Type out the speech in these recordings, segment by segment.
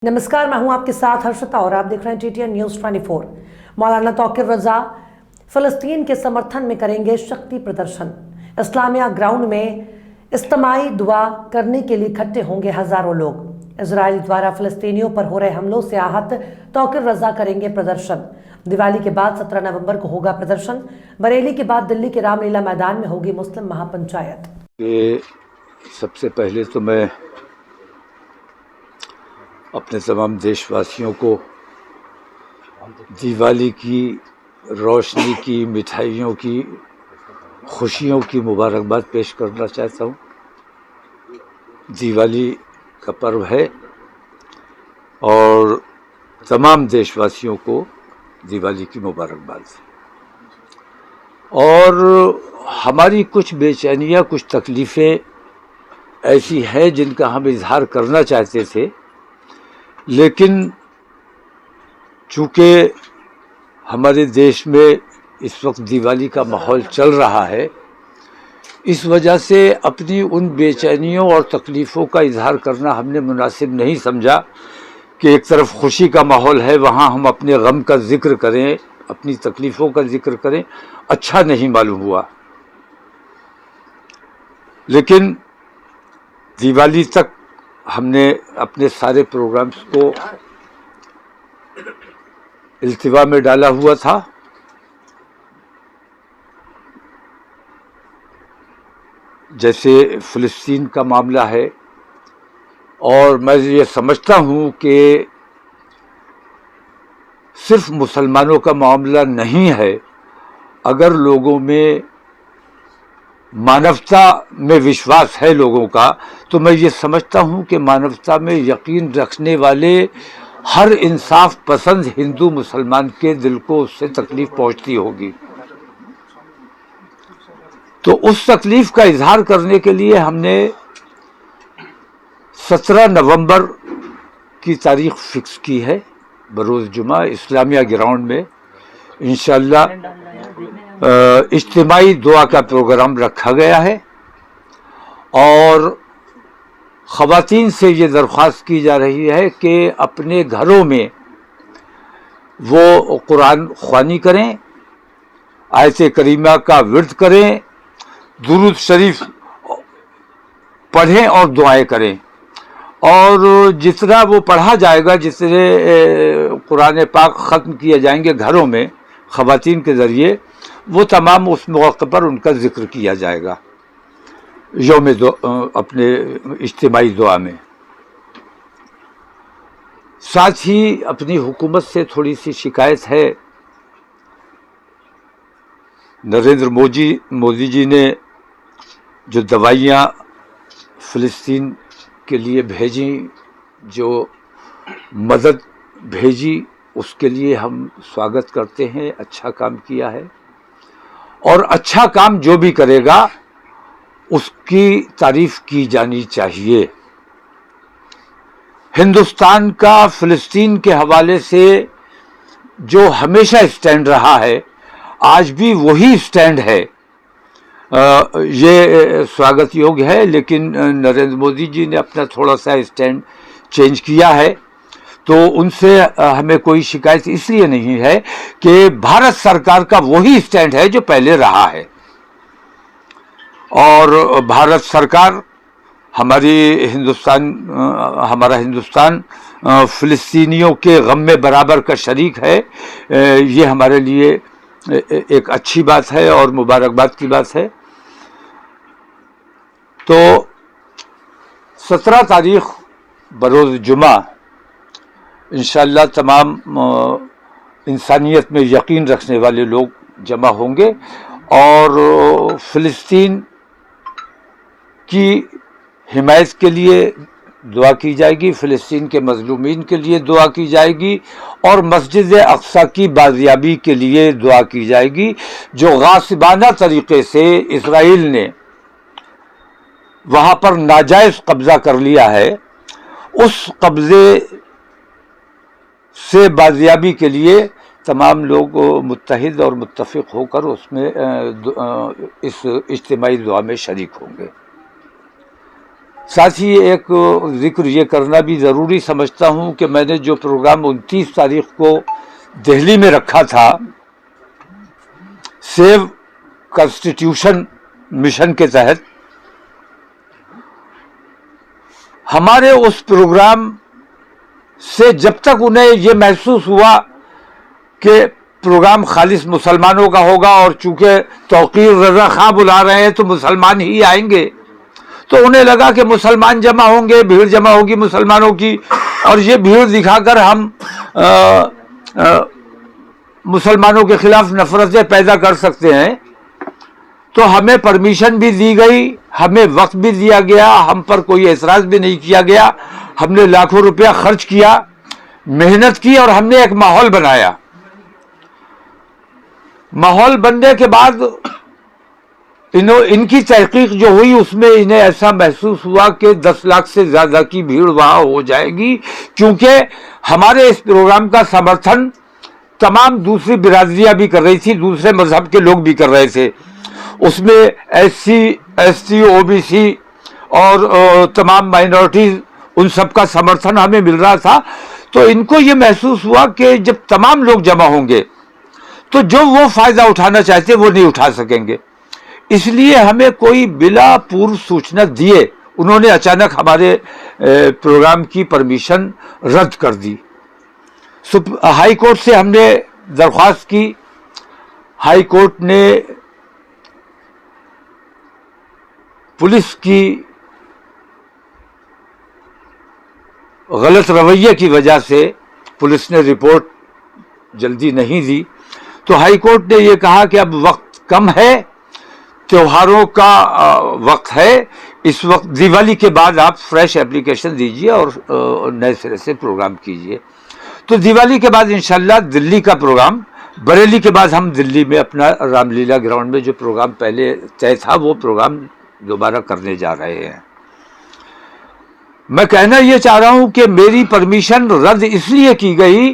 नमस्कार, मैं हूं आपके साथ हर्षिता और आप देख रहे हैं TTN न्यूज़ 24। मौलाना तौकीर रजा फ़लस्तीन के समर्थन में करेंगे शक्ति प्रदर्शन। इस्लामिया ग्राउंड में इज्तिमाई दुआ करने के लिए इकट्ठे होंगे हजारों लोग। इजराइल द्वारा फ़लस्तीनियों पर हो रहे हमलों से आहत तौकीर रजा करेंगे प्रदर्शन। दिवाली के बाद 17 नवंबर को होगा प्रदर्शन। बरेली के बाद दिल्ली के रामलीला मैदान में होगी मुस्लिम महापंचायत। सबसे पहले तो मैं अपने तमाम देशवासियों को दिवाली की रोशनी की, मिठाइयों की, खुशियों की मुबारकबाद पेश करना चाहता हूँ। दिवाली का पर्व है और तमाम देशवासियों को दिवाली की मुबारकबाद। और हमारी कुछ बेचैनियाँ, कुछ तकलीफ़ें ऐसी हैं जिनका हम इजहार करना चाहते थे, लेकिन चूँकि हमारे देश में इस वक्त दिवाली का माहौल चल रहा है, इस वजह से अपनी उन बेचैनियों और तकलीफ़ों का इजहार करना हमने मुनासिब नहीं समझा कि एक तरफ खुशी का माहौल है, वहाँ हम अपने गम का ज़िक्र करें, अपनी तकलीफ़ों का ज़िक्र करें। अच्छा नहीं मालूम हुआ। लेकिन दिवाली तक हमने अपने सारे प्रोग्राम्स को इल्तिवा में डाला हुआ था। जैसे फ़लस्तीन का मामला है, और मैं ये समझता हूँ कि सिर्फ मुसलमानों का मामला नहीं है। अगर लोगों में मानवता में विश्वास है लोगों का, तो मैं ये समझता हूँ कि मानवता में यकीन रखने वाले हर इंसाफ पसंद हिंदू मुसलमान के दिल को उससे तकलीफ़ पहुँचती होगी। तो उस तकलीफ़ का इजहार करने के लिए हमने 17 नवंबर की तारीख़ फ़िक्स की है। बरोज़ जुमा इस्लामिया ग्राउंड में इंशाअल्लाह इज्तिमाई दुआ का प्रोग्राम रखा गया है। और ख़वातीन से ये दरख्वास्त की जा रही है कि अपने घरों में वो कुरान ख़वानी करें, आयत करीमा का विर्द करें, दुरूद शरीफ पढ़ें और दुआएं करें। और जितना वो पढ़ा जाएगा, जितने कुरान पाक ख़त्म किए जाएंगे घरों में ख़वातीन के ज़रिए, वो तमाम उस मौके पर उनका ज़िक्र किया जाएगा अपने इज्तिमाई दुआ में। साथ ही अपनी हुकूमत से थोड़ी सी शिकायत है। नरेंद्र मोदी जी ने जो दवाइयाँ फ़लस्तीन के लिए भेजी, जो मदद भेजी, उसके लिए हम स्वागत करते हैं। अच्छा काम किया है, और अच्छा काम जो भी करेगा उसकी तारीफ़ की जानी चाहिए। हिंदुस्तान का फ़लस्तीन के हवाले से जो हमेशा स्टैंड रहा है, आज भी वही स्टैंड है। ये स्वागत योग्य है। लेकिन नरेंद्र मोदी जी ने अपना थोड़ा सा स्टैंड चेंज किया है, तो उनसे हमें कोई शिकायत इसलिए नहीं है कि भारत सरकार का वही स्टैंड है जो पहले रहा है। और भारत सरकार हमारा हिंदुस्तान फ़लस्तीनियों के गम में बराबर का शरीक है। ये हमारे लिए एक अच्छी बात है और मुबारकबाद की बात है। तो 17 तारीख़ बरोज़ जुमा इंशाअल्लाह तमाम इंसानियत में यकीन रखने वाले लोग जमा होंगे और फ़लस्तीन की हिमायत के लिए दुआ की जाएगी, फ़लस्तीन के मज़लूमीन के लिए दुआ की जाएगी, और मस्जिद अक़सा की बाज़ियाबी के लिए दुआ की जाएगी। जो गासिबाना तरीक़े से इज़राइल ने वहाँ पर नाजायज़ कब्ज़ा कर लिया है, उस कब्ज़े से बाज़ियाबी के लिए तमाम लोग मुत्तहिद और मुत्तफ़िक़ होकर उसमें इस इज्तिमाई दुआ में शरीक होंगे। साथ ही एक जिक्र ये करना भी ज़रूरी समझता हूँ कि मैंने जो प्रोग्राम 29 तारीख को दिल्ली में रखा था सेव कॉन्स्टिट्यूशन मिशन के तहत, हमारे उस प्रोग्राम से जब तक उन्हें ये महसूस हुआ कि प्रोग्राम खालिस मुसलमानों का होगा और चूंकि तौकीर रजा खां बुला रहे हैं तो मुसलमान ही आएंगे, तो उन्हें लगा कि मुसलमान जमा होंगे, भीड़ जमा होगी मुसलमानों की, और ये भीड़ दिखाकर हम मुसलमानों के खिलाफ नफरतें पैदा कर सकते हैं। तो हमें परमिशन भी दी गई, हमें वक्त भी दिया गया, हम पर कोई एतराज़ भी नहीं किया गया। हमने लाखों रुपया खर्च किया, मेहनत की और हमने एक माहौल बनाया। माहौल बनने के बाद इनकी तहकीक जो हुई उसमें इन्हें ऐसा महसूस हुआ कि 10 लाख से ज़्यादा की भीड़ वहाँ हो जाएगी, क्योंकि हमारे इस प्रोग्राम का समर्थन तमाम दूसरी बिरादरियाँ भी कर रही थी, दूसरे मजहब के लोग भी कर रहे थे। उसमें SC, ST, OBC और तमाम माइनॉरिटीज़, उन सब का समर्थन हमें मिल रहा था। तो इनको ये महसूस हुआ कि जब तमाम लोग जमा होंगे तो जो वो फ़ायदा उठाना चाहते वो नहीं उठा सकेंगे, इसलिए हमें कोई बिला पूर्व सूचना दिए उन्होंने अचानक हमारे प्रोग्राम की परमिशन रद्द कर दी। हाई कोर्ट से हमने दरख्वास्त की, हाई कोर्ट ने पुलिस की गलत रवैये की वजह से पुलिस ने रिपोर्ट जल्दी नहीं दी, तो हाई कोर्ट ने ये कहा कि अब वक्त कम है, त्योहारों का वक्त है, इस वक्त दिवाली के बाद आप फ्रेश एप्लीकेशन दीजिए और नए सिरे से प्रोग्राम कीजिए। तो दिवाली के बाद इंशाल्लाह दिल्ली का प्रोग्राम, बरेली के बाद हम दिल्ली में अपना रामलीला ग्राउंड में जो प्रोग्राम पहले तय था वो प्रोग्राम दोबारा करने जा रहे हैं। मैं कहना ये चाह रहा हूं कि मेरी परमिशन रद्द इसलिए की गई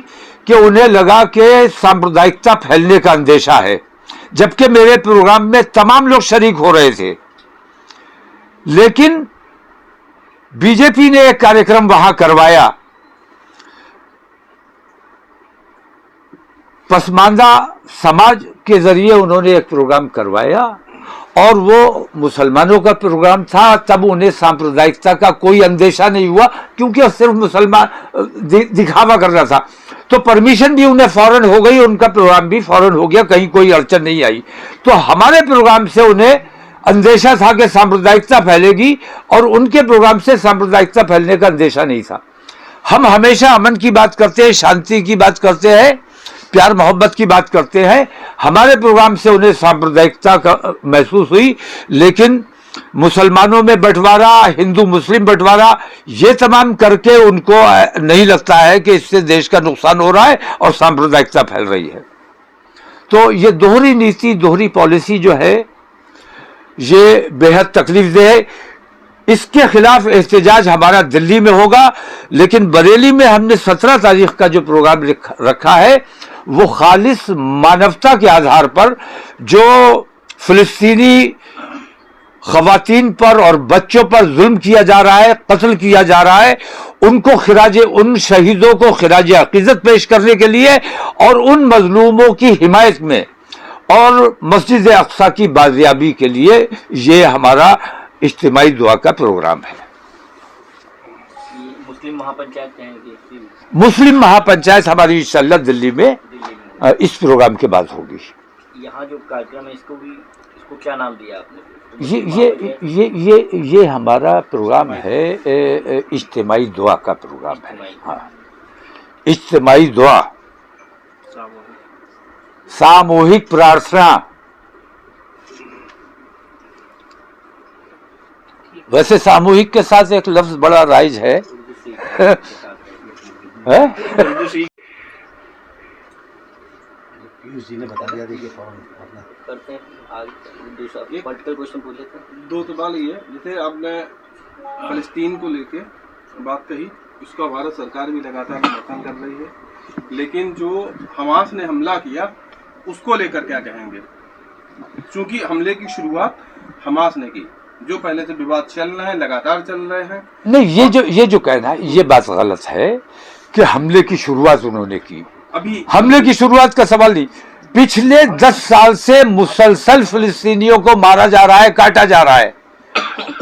कि उन्हें लगा कि सांप्रदायिकता फैलने का अंदेशा है, जबकि मेरे प्रोग्राम में तमाम लोग शरीक हो रहे थे। लेकिन बीजेपी ने एक कार्यक्रम वहां करवाया, पसमानदा समाज के जरिए उन्होंने एक प्रोग्राम करवाया और वो मुसलमानों का प्रोग्राम था। तब उन्हें सांप्रदायिकता का कोई अंदेशा नहीं हुआ, क्योंकि सिर्फ मुसलमान दिखावा करना था। तो परमिशन भी उन्हें फौरन हो गई, उनका प्रोग्राम भी फौरन हो गया, कहीं कोई अड़चन नहीं आई। तो हमारे प्रोग्राम से उन्हें अंदेशा था कि सांप्रदायिकता फैलेगी, और उनके प्रोग्राम से सांप्रदायिकता फैलने का अंदेशा नहीं था। हम हमेशा अमन की बात करते हैं, शांति की बात करते हैं, प्यार मोहब्बत की बात करते हैं। हमारे प्रोग्राम से उन्हें सांप्रदायिकता का महसूस हुई, लेकिन मुसलमानों में बंटवारा, हिंदू मुस्लिम बंटवारा, ये तमाम करके उनको नहीं लगता है कि इससे देश का नुकसान हो रहा है और सांप्रदायिकता फैल रही है। तो ये दोहरी नीति, दोहरी पॉलिसी जो है ये बेहद तकलीफदेह है। इसके खिलाफ एहतजाज हमारा दिल्ली में होगा, लेकिन बरेली में हमने 17 तारीख का जो प्रोग्राम रखा है वो खालिस मानवता के आधार पर, जो फिलिस्तीनी खवातीन पर और बच्चों पर जुल्म किया जा रहा है, कत्ल किया जा रहा है, उनको खिराज, उन शहीदों को खिराज अकीदत पेश करने के लिए और उन मजलूमों की हिमायत में और मस्जिद अक्सा की बाजियाबी के लिए ये हमारा इज्तिमाई दुआ का प्रोग्राम है। मुस्लिम महापंचायत कहेंगे, मुस्लिम महापंचायत हमारी इंशाअल्लाह दिल्ली में इस प्रोग्राम के बाद होगी। यहाँ जो कार्यक्रम है इसको क्या नाम दिया आपने? ये हमारा प्रोग्राम है, इज्तिमाई दुआ का प्रोग्राम है। हाँ, इज्तिमाई दुआ, सामूहिक प्रार्थना। वैसे सामूहिक के साथ एक लफ्ज बड़ा राइज है, जी ने बता दिया। देखिए करते हैं आगे दूसरा पॉलिटिकल क्वेश्चन पूछ लेते हैं। दो सवाल ये है, जैसे आपने फलस्तीन को लेके बात कही, उसका भारत सरकार भी लगातार समर्थन कर रही है, लेकिन जो हमास ने हमला किया उसको लेकर क्या कहेंगे? क्योंकि हमले की शुरुआत हमास ने की, जो पहले से विवाद चल रहे हैं, लगातार चल रहे हैं। नहीं, ये जो कहना है ये बात गलत है कि हमले की शुरुआत उन्होंने की। अभी हमले की शुरुआत का सवाल नहीं, पिछले 10 साल से मुसलसल फिलिस्तीनियों को मारा जा रहा है, काटा जा रहा है,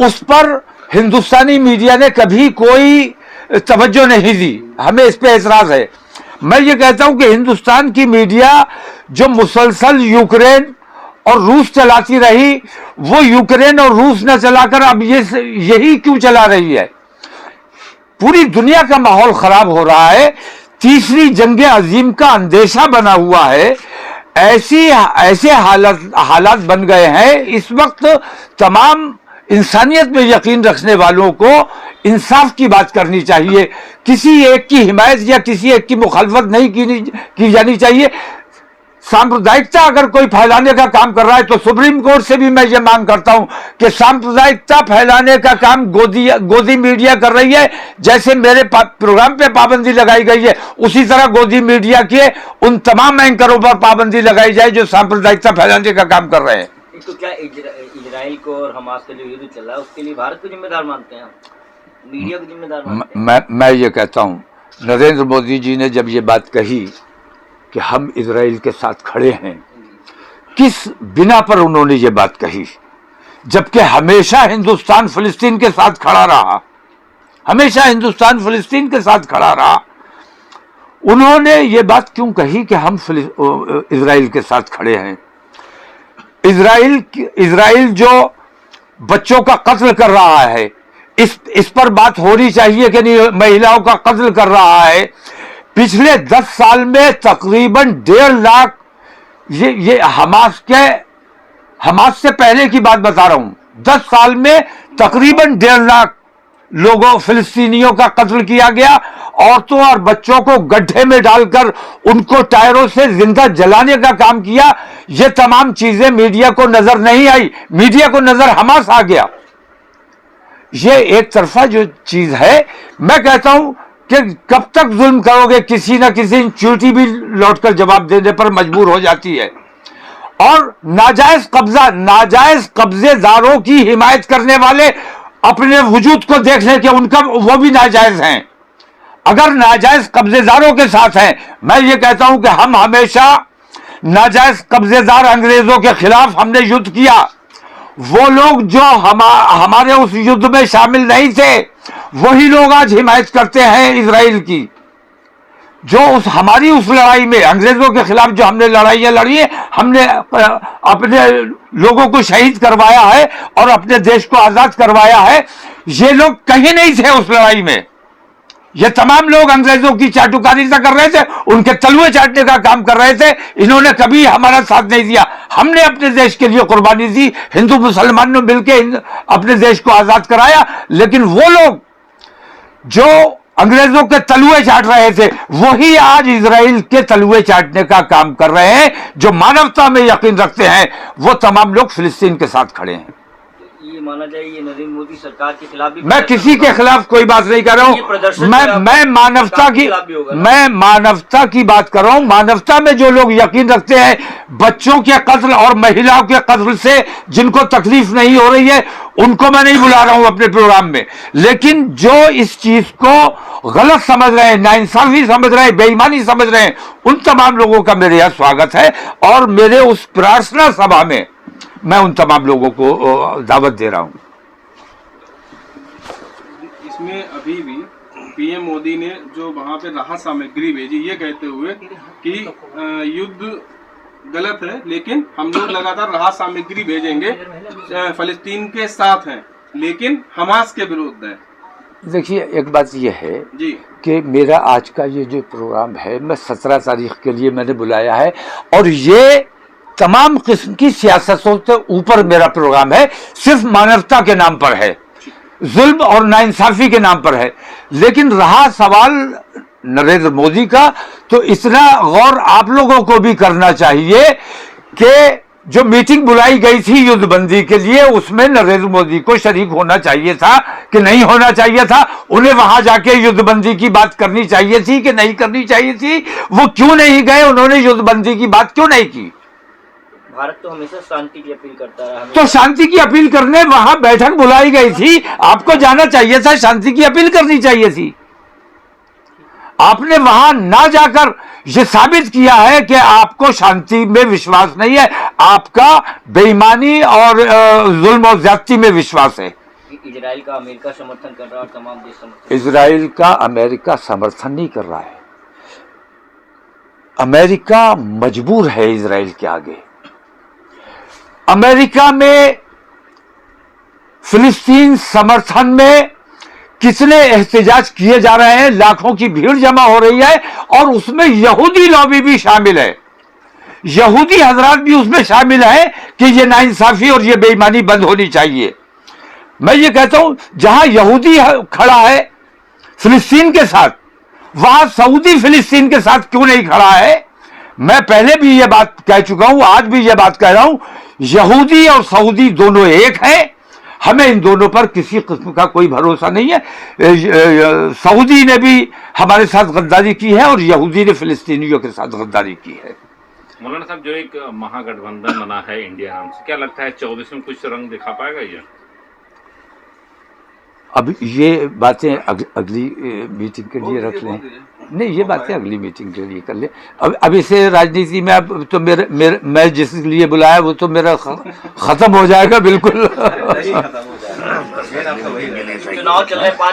उस पर हिंदुस्तानी मीडिया ने कभी कोई तवज्जो नहीं दी। हमें इस पे एतराज है। मैं ये कहता हूं कि हिंदुस्तान की मीडिया जो मुसलसल यूक्रेन और रूस चलाती रही, वो यूक्रेन और रूस न चलाकर अब यही क्यों चला रही है? पूरी दुनिया का माहौल खराब हो रहा है, तीसरी जंग अजीम का अंदेशा बना हुआ है, ऐसे हालात बन गए हैं। इस वक्त तमाम इंसानियत में यकीन रखने वालों को इंसाफ की बात करनी चाहिए, किसी एक की हिमायत या किसी एक की मुखालफत नहीं की जानी चाहिए। सांप्रदायिकता अगर कोई फैलाने का काम कर रहा है तो सुप्रीम कोर्ट से भी मैं ये मांग करता हूं कि सांप्रदायिकता फैलाने का काम गोदी मीडिया कर रही है, जैसे मेरे प्रोग्राम पे पाबंदी लगाई गई है उसी तरह गोदी मीडिया के उन तमाम एंकरों पर पाबंदी लगाई जाए जो सांप्रदायिकता फैलाने का काम कर रहे हैं। तो क्या इजराइल को और हमास का जो युद्ध चल रहा है उसके लिए भारत को जिम्मेदार मानते हैं, मीडिया को जिम्मेदार मानते हैं? मैं ये कहता हूं, नरेंद्र मोदी जी ने जब ये बात कही कि हम इजराइल के साथ खड़े हैं, किस बिना पर उन्होंने ये बात कही? जबकि हमेशा हिंदुस्तान फिलिस्तीन के साथ खड़ा रहा, हमेशा हिंदुस्तान फिलिस्तीन के साथ खड़ा रहा। उन्होंने ये बात क्यों कही कि हम इजराइल के साथ खड़े हैं? इजराइल जो बच्चों का कत्ल कर रहा है, इस पर बात होनी चाहिए कि नहीं? महिलाओं का कत्ल कर रहा है, पिछले 10 साल में तकरीबन 1.5 लाख, ये हमास से पहले की बात बता रहा हूं, 10 साल में तकरीबन 1.5 लाख लोगों फिलिस्तीनियों का कत्ल किया गया। औरतों और बच्चों को गड्ढे में डालकर उनको टायरों से जिंदा जलाने का काम किया। ये तमाम चीजें मीडिया को नजर नहीं आई, मीडिया को नजर हमास आ गया। ये एक तरफा जो चीज है, मैं कहता हूं कि कब तक जुल्म करोगे? किसी ना किसी चींटी भी लौटकर जवाब देने पर मजबूर हो जाती है। और नाजायज कब्जेदारों की हिमायत करने वाले अपने वजूद को देख लें कि उनका वो भी नाजायज हैं। अगर नाजायज कब्जेदारों के साथ हैं, मैं ये कहता हूं कि हम हमेशा नाजायज कब्जेदार अंग्रेजों के खिलाफ हमने युद्ध किया। वो लोग जो हमारे उस युद्ध में शामिल नहीं थे, वही लोग आज हिमायत करते हैं इजराइल की। जो हमारी उस लड़ाई में अंग्रेजों के खिलाफ जो हमने लड़ाइयां लड़ी है, हमने अपने लोगों को शहीद करवाया है और अपने देश को आजाद करवाया है। ये लोग कहीं नहीं थे उस लड़ाई में। ये तमाम लोग अंग्रेजों की चाटुकारिता कर रहे थे, उनके तलवे चाटने का काम कर रहे थे। इन्होंने कभी हमारा साथ नहीं दिया। हमने अपने देश के लिए कुर्बानी दी, हिंदू मुसलमानों मिलकर अपने देश को आजाद कराया। लेकिन वो लोग जो अंग्रेजों के तलवे चाट रहे थे, वही आज इजराइल के तलवे चाटने का काम कर रहे हैं। जो मानवता में यकीन रखते हैं, वो तमाम लोग फिलिस्तीन के साथ खड़े हैं। ये माना जाए ये नरेंद्र मोदी सरकार के खिलाफ भी, मैं किसी के खिलाफ कोई बात नहीं कर रहा हूं। मैं मानवता की बात कर रहा हूं। मानवता में जो लोग यकीन रखते हैं, बच्चों के कत्ल और महिलाओं के कत्ल से जिनको तकलीफ नहीं हो रही है, उनको मैं नहीं बुला रहा हूं अपने प्रोग्राम में। लेकिन जो इस चीज को गलत समझ रहे हैं, नाइंसाफी समझ रहे हैं, बेईमानी समझ रहे हैं, उन तमाम लोगों का मेरे यहां स्वागत है। और मेरे उस प्रार्थना सभा में मैं उन तमाम लोगों को दावत दे रहा हूं। इसमें अभी भी पीएम मोदी ने जो वहां पे राहत सामग्री भेजी, ये कहते हुए कि युद्ध गलत है, लेकिन हम लोग लगातार राहत सामग्री भेजेंगे, फलस्तीन के साथ हैं, लेकिन हमास के विरुद्ध है। देखिए, एक बात यह है जी कि मेरा आज का ये जो प्रोग्राम है, मैं 17 तारीख के लिए मैंने बुलाया है, और ये तमाम किस्म की सियासतों से ऊपर मेरा प्रोग्राम है। सिर्फ मानवता के नाम पर है, जुल्म और नाइंसाफी के नाम पर है। लेकिन रहा सवाल नरेंद्र मोदी का, तो इतना गौर आप लोगों को भी करना चाहिए कि जो मीटिंग बुलाई गई थी युद्धबंदी के लिए, उसमें नरेंद्र मोदी को शरीक होना चाहिए था कि नहीं होना चाहिए था? उन्हें वहां जाके युद्धबंदी की बात करनी चाहिए थी कि नहीं करनी चाहिए थी? वो क्यों नहीं गए? उन्होंने युद्धबंदी की बात क्यों नहीं की? भारत तो हमेशा शांति की अपील करता रहा, तो शांति की अपील करने वहां बैठक बुलाई गई थी, आपको जाना चाहिए था, शांति की अपील करनी चाहिए थी। आपने वहां ना जाकर ये साबित किया है कि आपको शांति में विश्वास नहीं है, आपका बेईमानी और जुल्म और ज्यादती में विश्वास है। इजराइल का अमेरिका समर्थन कर रहा है और तमाम देश समर्थन। इजराइल का अमेरिका समर्थन नहीं कर रहा है, अमेरिका मजबूर है इजराइल के आगे। अमेरिका में फिलिस्तीन समर्थन में कितने एहतजाज किए जा रहे हैं, लाखों की भीड़ जमा हो रही है, और उसमें यहूदी लॉबी भी शामिल है, यहूदी हजरात भी उसमें शामिल है कि ये नाइंसाफी और ये बेईमानी बंद होनी चाहिए। मैं ये कहता हूं जहां यहूदी खड़ा है फिलिस्तीन के साथ, वहां सऊदी फिलिस्तीन के साथ क्यों नहीं खड़ा है? मैं पहले भी ये बात कह चुका हूं, आज भी ये बात कह रहा हूं, यहूदी और सऊदी दोनों एक हैं, हमें इन दोनों पर किसी किस्म का कोई भरोसा नहीं है। सऊदी ने भी हमारे साथ गद्दारी की है और यहूदी ने फिलिस्तीनियों के साथ गद्दारी की है। मौलाना साहब, जो एक महागठबंधन बना है इंडिया नाम से, क्या लगता है 24 में कुछ रंग दिखा पाएगा ये? अब ये बातें अगली मीटिंग के लिए रख लें। नहीं, ये बातें अगली मीटिंग के लिए कर लें। अब इसे राजनीति में अब तो मैं जिस लिए बुलाया वो तो मेरा खत्म हो जाएगा बिल्कुल। चुनाव चल रहे 5